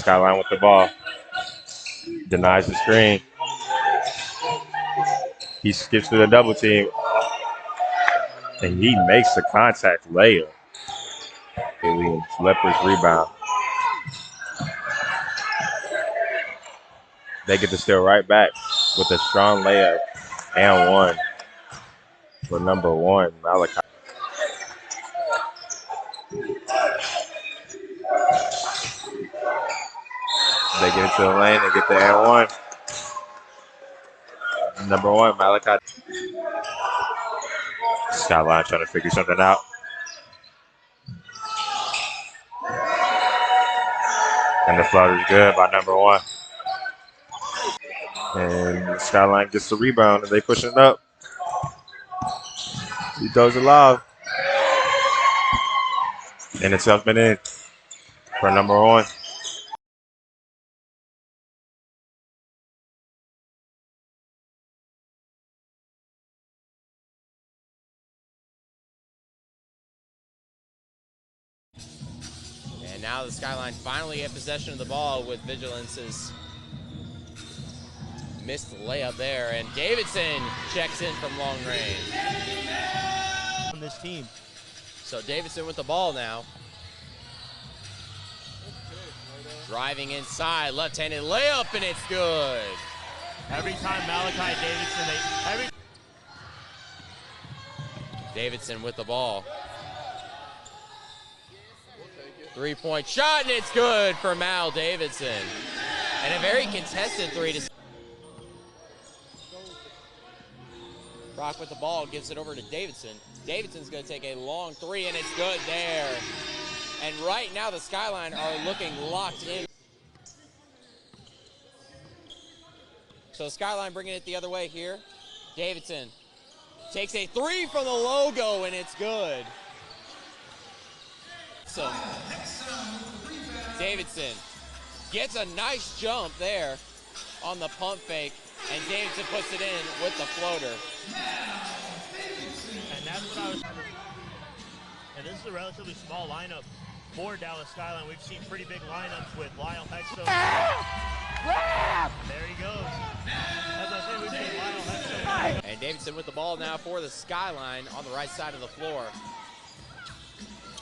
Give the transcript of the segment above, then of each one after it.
Skyline with the ball. Denies the screen. He skips to the double team. And he makes the contact layup. Leopard's rebound. They get the steal right back with a strong layup and one for number one, Malachi. They get into the lane and get the and one. Number one, Malachi. Skyline trying to figure something out. And the floater is good by number one. And Skyline gets the rebound and they push it up. He throws it lob. And it's up and in for number one. And now the Skyline finally get possession of the ball with Vigilance's missed layup there, and Davidson checks in from long range. On this team. So Davidson with the ball now. Driving inside, left-handed layup, and it's good. Every time Malachi Davidson, Davidson with the ball. Three-point shot, and it's good for Mal Davidson. And a very contested three. Brock with the ball, gives it over to Davidson. Davidson's going to take a long three, and it's good there. And right now the Skyline are looking locked in. So Skyline bringing it the other way here. Davidson takes a three from the logo, and it's good. So Davidson gets a nice jump there on the pump fake, and Davidson puts it in with the floater. and that's what I was. And this is a relatively small lineup for Dallas Skyline. We've seen pretty big lineups with Lyle Hexo. There he goes. As I said, we've seen Lyle Hexo. And Davidson with the ball now for the Skyline on the right side of the floor.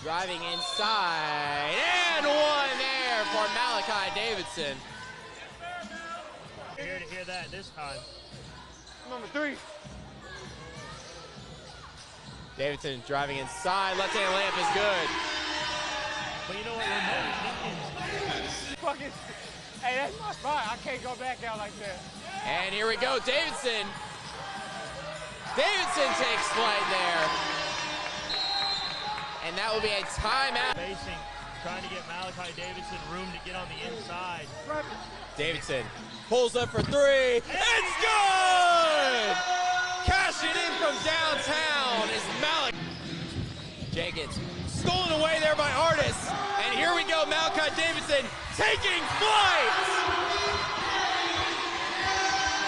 Driving inside, and one there for Malachi Davidson. Here to hear that this time. Number three. Davidson driving inside, left-hand layup is good. But you know what, Ramon Jenkins. Fucking, hey, that's my spot. I can't go back out like that. And here we go, Davidson. Davidson takes flight there. And that will be a timeout. Facing, trying to get Malachi Davidson room to get on the inside. Davidson pulls up for three. It's good! Cashing in from downtown is Malachi. Jenkins stolen away there by Artis. And here we go, Malachi Davidson taking flight.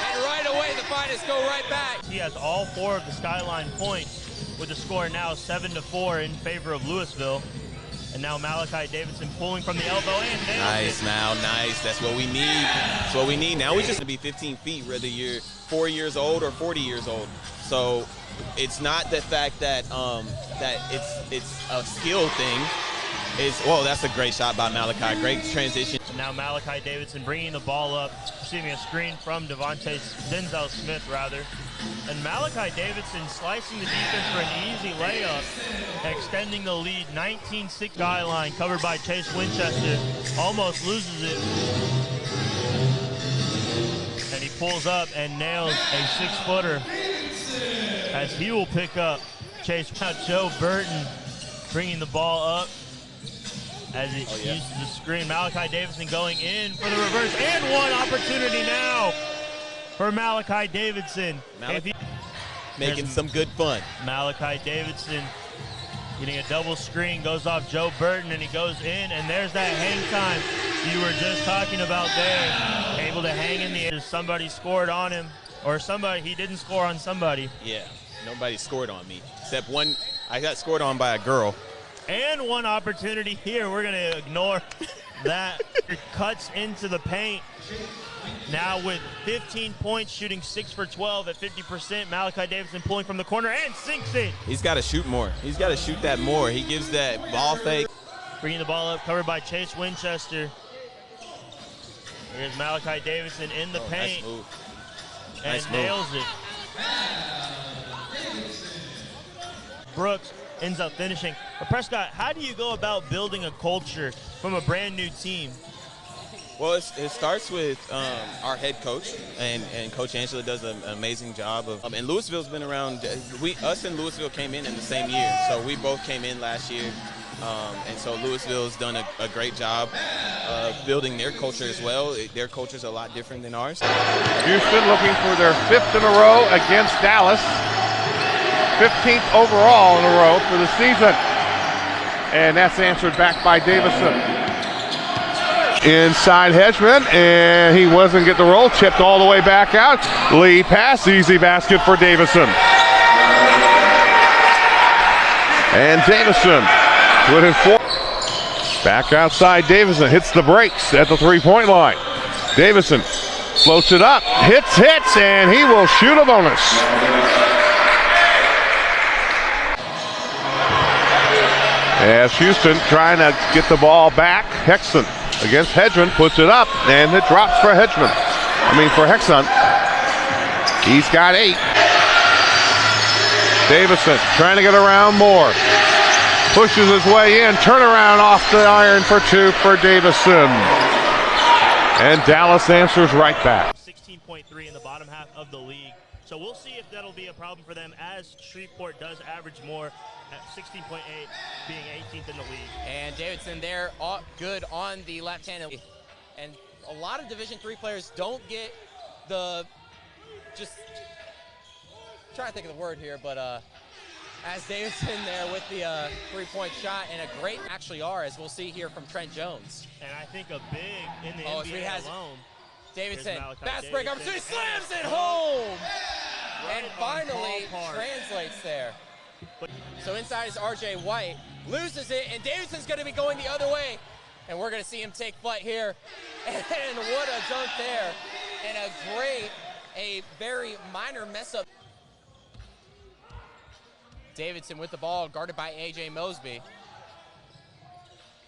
And right away, the Finest go right back. He has all four of the Skyline points, with the score now 7-4 in favor of Louisville. And now Malachi Davidson pulling from the elbow and nails Nice, it. now, nice. That's what we need. That's what we need. Now we just to be 15 feet, whether you're 4 years old or 40 years old. So it's not the fact that that it's a skill thing. Whoa, that's a great shot by Malachi. Great transition. And now Malachi Davidson bringing the ball up, receiving a screen from Denzel Smith, rather. And Malachi Davidson slicing the defense for an easy layup, extending the lead. 19-6 Skyline, covered by Chase Winchester. Almost loses it. And he pulls up and nails a 6-footer as he will pick up Chase. Joe Burton bringing the ball up as he uses the screen. Malachi Davidson going in for the reverse, and one opportunity now for Malachi Davidson. Making some good fun. Malachi Davidson getting a double screen, goes off Joe Burton, and he goes in, and there's that hang time you were just talking about there. Able to hang in the air. Somebody scored on him, or he didn't score on somebody. Yeah, nobody scored on me, except one. I got scored on by a girl. And one opportunity here. We're going to ignore that. Cuts into the paint. Now with 15 points, shooting 6 for 12 at 50%. Malachi Davidson pulling from the corner and sinks it. He's got to shoot more. He's got to shoot that more. He gives that ball fake. Bringing the ball up, covered by Chase Winchester. Here's Malachi Davidson in the paint. Nice move. And Nice nails it. Brooks ends up finishing. But Prescott, how do you go about building a culture from a brand new team? Well, it starts with our head coach, and Coach Angela does an amazing job of. And Louisville's been around. Us and Louisville came in the same year, so we both came in last year, and so Louisville's done a great job of building their culture as well. Their culture's a lot different than ours. Houston looking for their 5th in a row against Dallas. 15th overall in a row for the season. And that's answered back by Davison. Inside Hedgeman, and he wasn't get the roll, tipped all the way back out. Lead pass, easy basket for Davison. And Davison with his 4. Back outside, Davison hits the brakes at the 3-point line. Davison floats it up, hits, and he will shoot a bonus. As Houston trying to get the ball back, Hexon against Hedgeman, puts it up, and it drops for Hexon. He's got 8. Davison trying to get around more. Pushes his way in, turnaround off the iron for 2 for Davison. And Dallas answers right back. 16.3 in the bottom half of the league. So we'll see if that'll be a problem for them, as Shreveport does average more at 16.8, being 18th in the league. And Davidson there, good on the left-handed. And a lot of Division III players don't get the, just trying to think of the word here, but as Davidson there with the 3-point shot, and a great actually are, as we'll see here from Trent Jones. And I think a big in the NBA alone. Davidson, fast break opportunity, slams it home! Right, and finally translates there. So inside is RJ White, loses it, and Davidson's going to be going the other way. And we're going to see him take flight here. And what a dunk there. And a very minor mess up. Davidson with the ball, guarded by A.J. Mosby.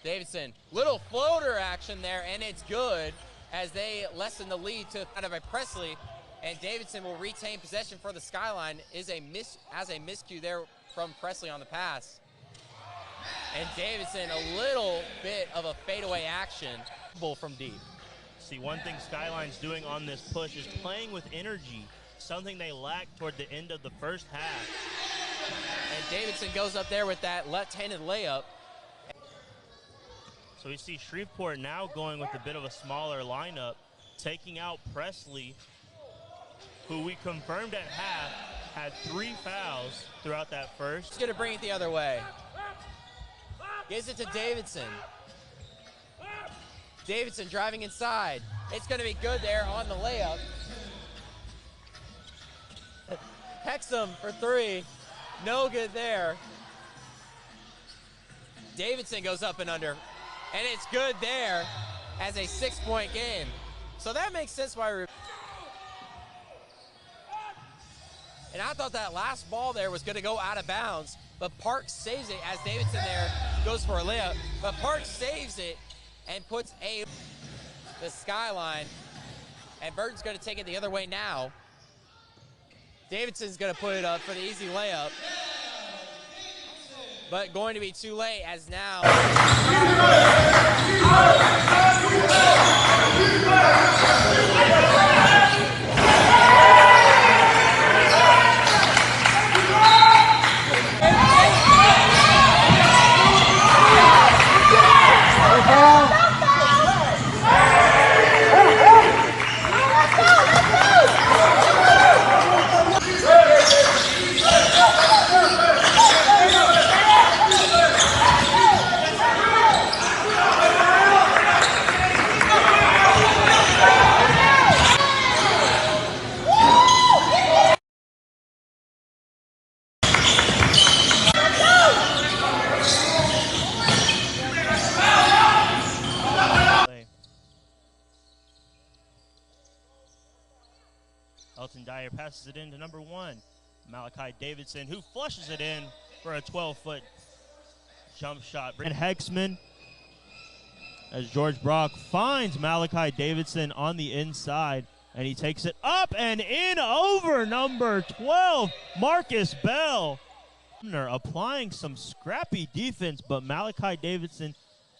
Davidson, little floater action there, and it's good as they lessen the lead to kind of a Presley. And Davidson will retain possession for the Skyline. As a miscue there from Presley on the pass. And Davidson, a little bit of a fadeaway action from deep. See, one thing Skyline's doing on this push is playing with energy, something they lacked toward the end of the first half. And Davidson goes up there with that left-handed layup. So we see Shreveport now going with a bit of a smaller lineup, taking out Presley, who we confirmed at half had 3 fouls throughout that first. He's going to bring it the other way. Gives it to Davidson. Davidson driving inside. It's going to be good there on the layup. Hexum for 3. No good there. Davidson goes up and under, and it's good there as a 6-point game. So that makes sense why we're... And I thought that last ball there was going to go out of bounds, but Parks saves it as Davidson there goes for a layup. But Parks saves it and puts the Skyline, and Burton's going to take it the other way now. Davidson's going to put it up for the easy layup, but going to be too late as now. Elton Dyer passes it in to number 1, Malachi Davidson, who flushes it in for a 12-foot jump shot. And Hexman, as George Brock finds Malachi Davidson on the inside, and he takes it up and in over number 12, Marcus Bell. Applying some scrappy defense, but Malachi Davidson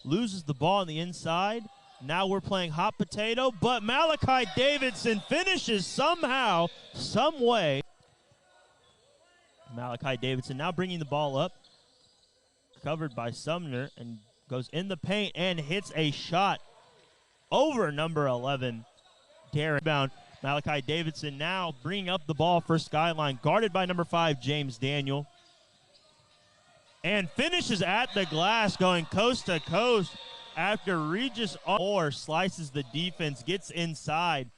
loses the ball on the inside. Now we're playing hot potato, but Malachi Davidson finishes somehow, some way. Malachi Davidson now bringing the ball up, covered by Sumner, and goes in the paint and hits a shot over number 11, Darren. Bound. Malachi Davidson now bringing up the ball for Skyline, guarded by number 5, James Daniel, and finishes at the glass, going coast to coast. After Regis Orr slices the defense, gets inside,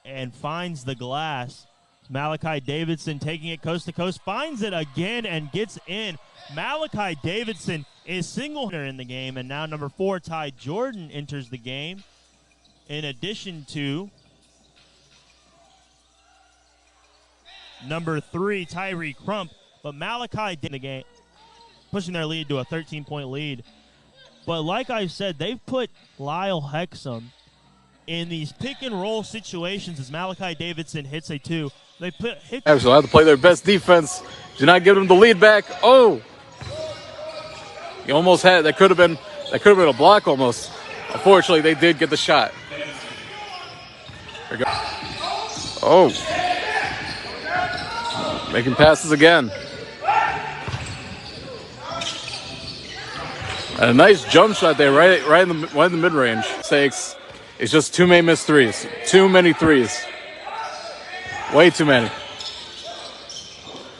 and finds the glass. Malachi Davidson taking it coast to coast, finds it again and gets in. Malachi Davidson is single in the game, and now number 4, Ty Jordan, enters the game, in addition to number 3, Tyree Crump. But Malachi in the game, pushing their lead to a 13-point lead. But like I said, they've put Lyle Hexum in these pick-and-roll situations as Malachi Davidson hits a 2. They put Hexum have to play their best defense. Do not give them the lead back. Oh! You almost had, that could have been a block almost. Unfortunately, they did get the shot. There we go. Oh. Making passes again. And a nice jump shot there, right in the mid-range. Sakes, it's just too many missed threes. Too many threes. Way too many.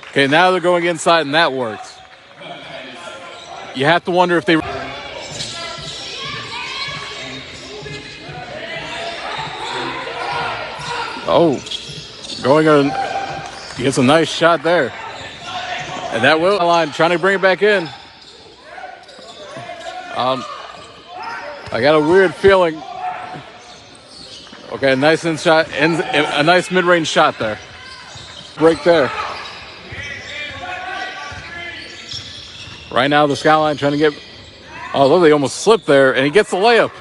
Okay, now they're going inside, and that worked. You have to wonder if they... Oh, going on. He gets a nice shot there. And that will line, trying to bring it back in. I got a weird feeling. Okay, nice shot, a nice mid-range shot there. Break there. Right now, the Skyline trying to get. Oh, look, they almost slipped there, and he gets the layup.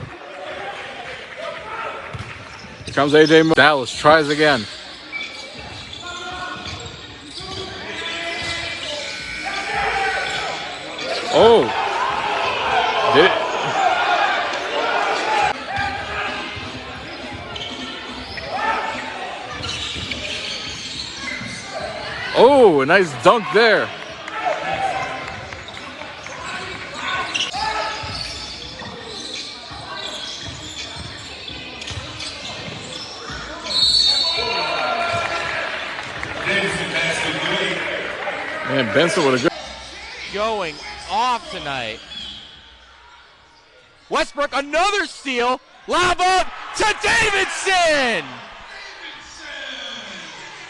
Here comes AJ. Dallas tries again. Oh. Did it? Oh, a nice dunk there. Man, Benson with a good... Going off tonight. Westbrook, another steal. Lob up to Davidson.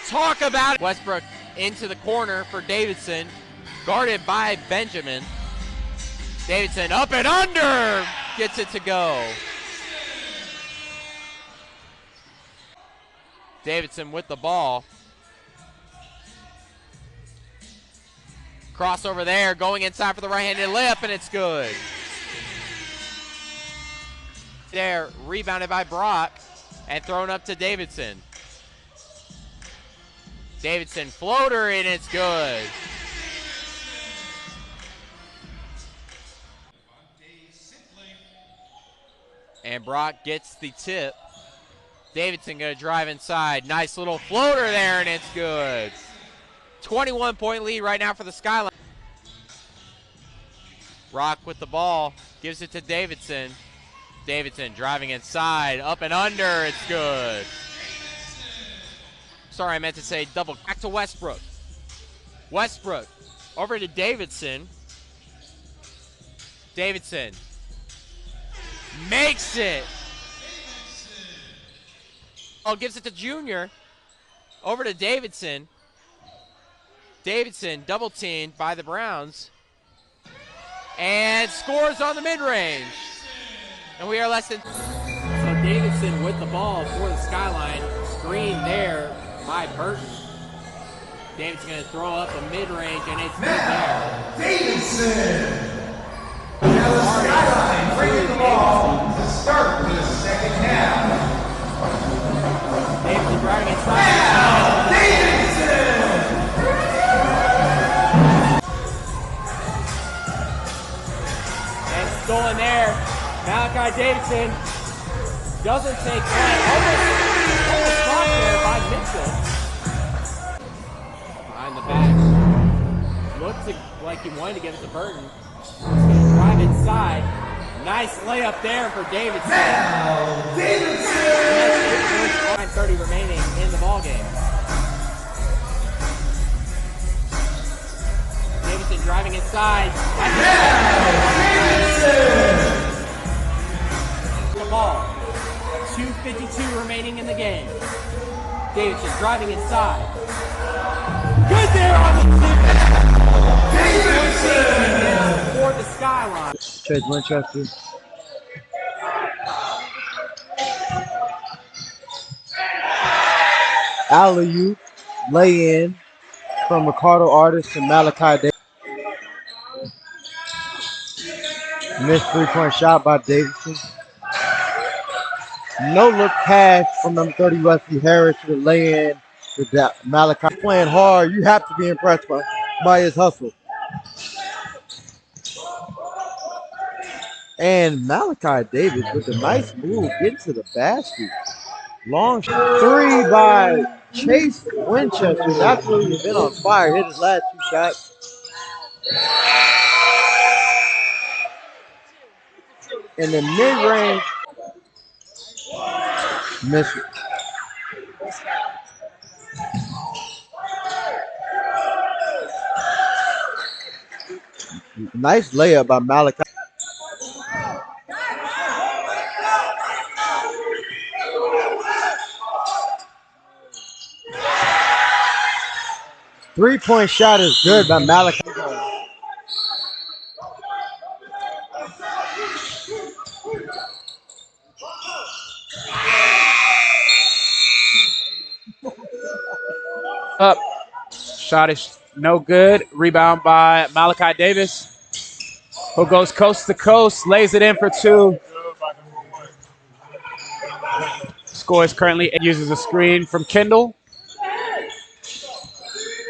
Talk about it. Westbrook into the corner for Davidson, guarded by Benjamin. Davidson up and under, gets it to go. Davidson with the ball. Crossover there, going inside for the right-handed layup, and it's good. There, rebounded by Brock and thrown up to Davidson. Davidson floater, and it's good. And Brock gets the tip. Davidson gonna drive inside. Nice little floater there, and it's good. 21-point lead right now for the Skyline. Brock with the ball, gives it to Davidson. Davidson driving inside, up and under, it's good. Sorry, I meant to say double. Back to Westbrook. Westbrook over to Davidson. Davidson makes it. Oh, gives it to Junior. Over to Davidson. Davidson double teamed by the Browns. And scores on the mid-range. And we are less than. So Davidson with the ball for the Skyline. Screen there by Burton. Davidson going to throw up a mid-range, and it's good there. Davidson! Now the Skyline bringing the ball to start the second half. Davidson driving inside. Now, Davidson! And stolen there. Malachi Davidson doesn't take one. Almost caught there by Mitchell. Behind the back. Looked like he wanted to give it to Burton. Drive inside. Nice layup there for Davidson. Now, Davidson! 9:30 remaining in the ballgame. Davidson driving inside. Davidson! The ball. 2:52 remaining in the game. Davidson driving inside. Good there on the Davidson! for the Skyline. Chase Winchester. Alley-oop, lay-in from Ricardo Artist to Malachi Davidson. Missed three-point shot by Davidson. No look pass from number 30 Wesley Harris to the lay-in to Malachi. Playing hard, you have to be impressed by his hustle. And Malachi Davis with a nice move, getting to the basket. Long three by Chase Winchester. Absolutely been on fire. Hit his last two shots. In the mid-range. Miss it. Nice layup by Malachi. Three-point shot is good by Malachi. Up. Shot is no good. Rebound by Malachi Davis, who goes coast to coast, lays it in for two. Scores currently, uses a screen from Kendall.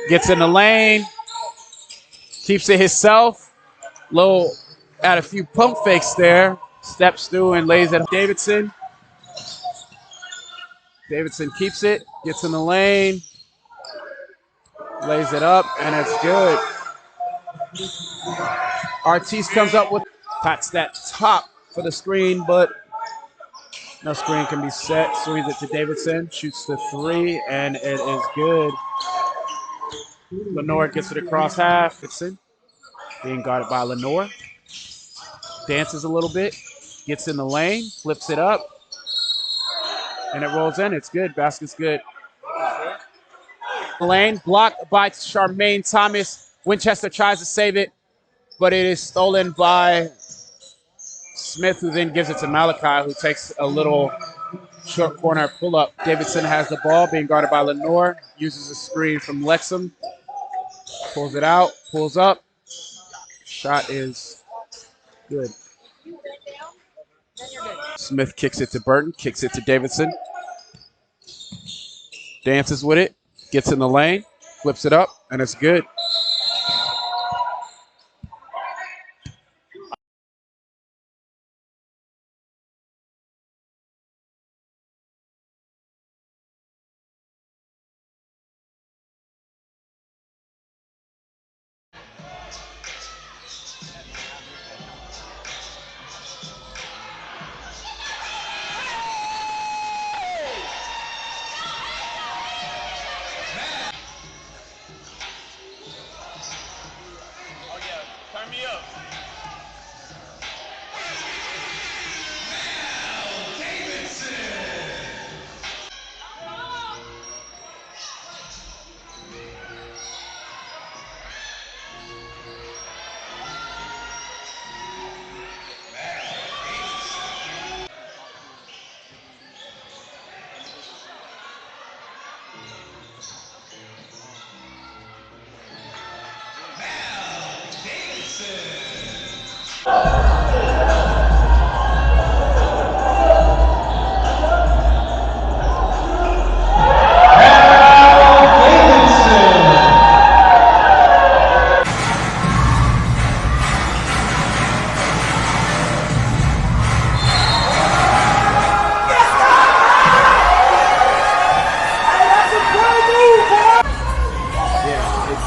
Gets in the lane, keeps it himself. Low at a few pump fakes there. Steps through and lays it. Davidson. Davidson keeps it, gets in the lane, lays it up, and it's good. Artis comes up with, pats that top for the screen, but no screen can be set. Swings it to Davidson, shoots the three, and it is good. Lenore gets it across half. It's in. Being guarded by Lenore. Dances a little bit. Gets in the lane. Flips it up. And it rolls in. It's good. Basket's good. Lane blocked by Charmaine Thomas. Winchester tries to save it. but it is stolen by Smith, who then gives it to Malachi, who takes a little short corner pull-up. Davidson has the ball, being guarded by Lenore, uses a screen from Lexham, pulls it out, pulls up. Shot is good. Smith kicks it to Burton, kicks it to Davidson. Dances with it, gets in the lane, flips it up, and it's good.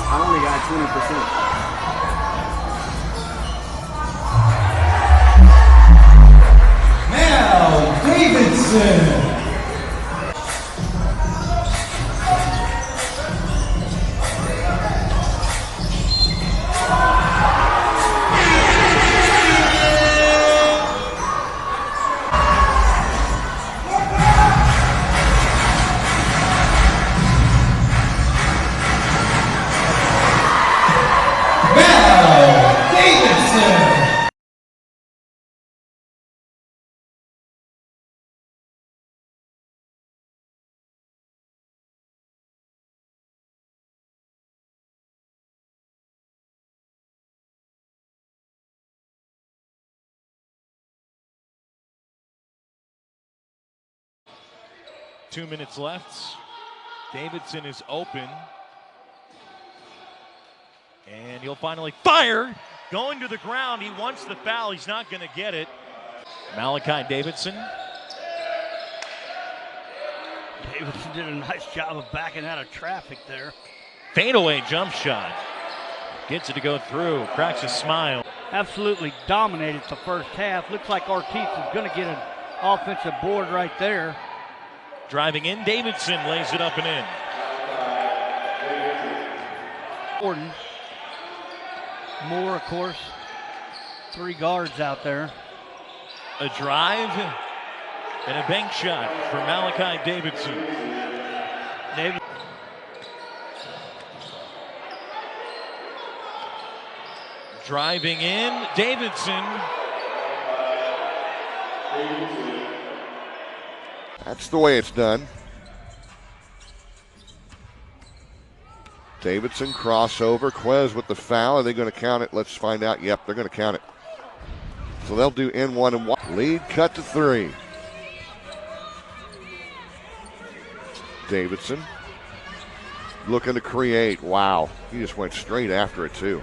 I only got 20%. Davidson. Two minutes left. Davidson is open. And he'll finally fire. Going to the ground. He wants the foul. He's not going to get it. Malachi Davidson. Davidson did a nice job of backing out of traffic there. Fadeaway jump shot. Gets it to go through. Cracks a smile. Absolutely dominated the first half. Looks like Ortiz is going to get an offensive board right there. Driving in, Davidson lays it up and in. Gordon. Moore, of course. Three guards out there. A drive and a bank shot for Malachi Davidson. Driving in, Davidson. That's the way it's done. Davidson crossover. Quez with the foul. Are they going to count it? Let's find out. Yep, they're going to count it. So they'll do N1 and 1. Lead cut to 3. Davidson looking to create. Wow, he just went straight after it too.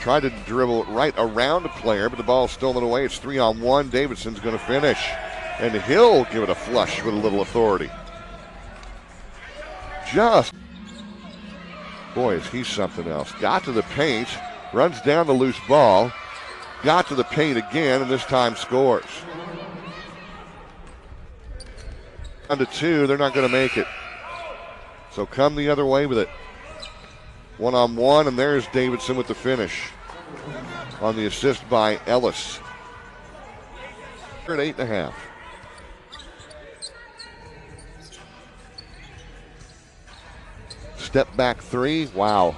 Tried to dribble right around a player, but the ball's stolen away. It's 3-on-1. Davidson's going to finish. And he'll give it a flush with a little authority. Boy, is he something else. Got to the paint, runs down the loose ball, got to the paint again, and this time scores. Down to 2, they're not going to make it. So come the other way with it. 1-on-1, and there's Davidson with the finish on the assist by Ellis. At 8.5. Step back 3, wow.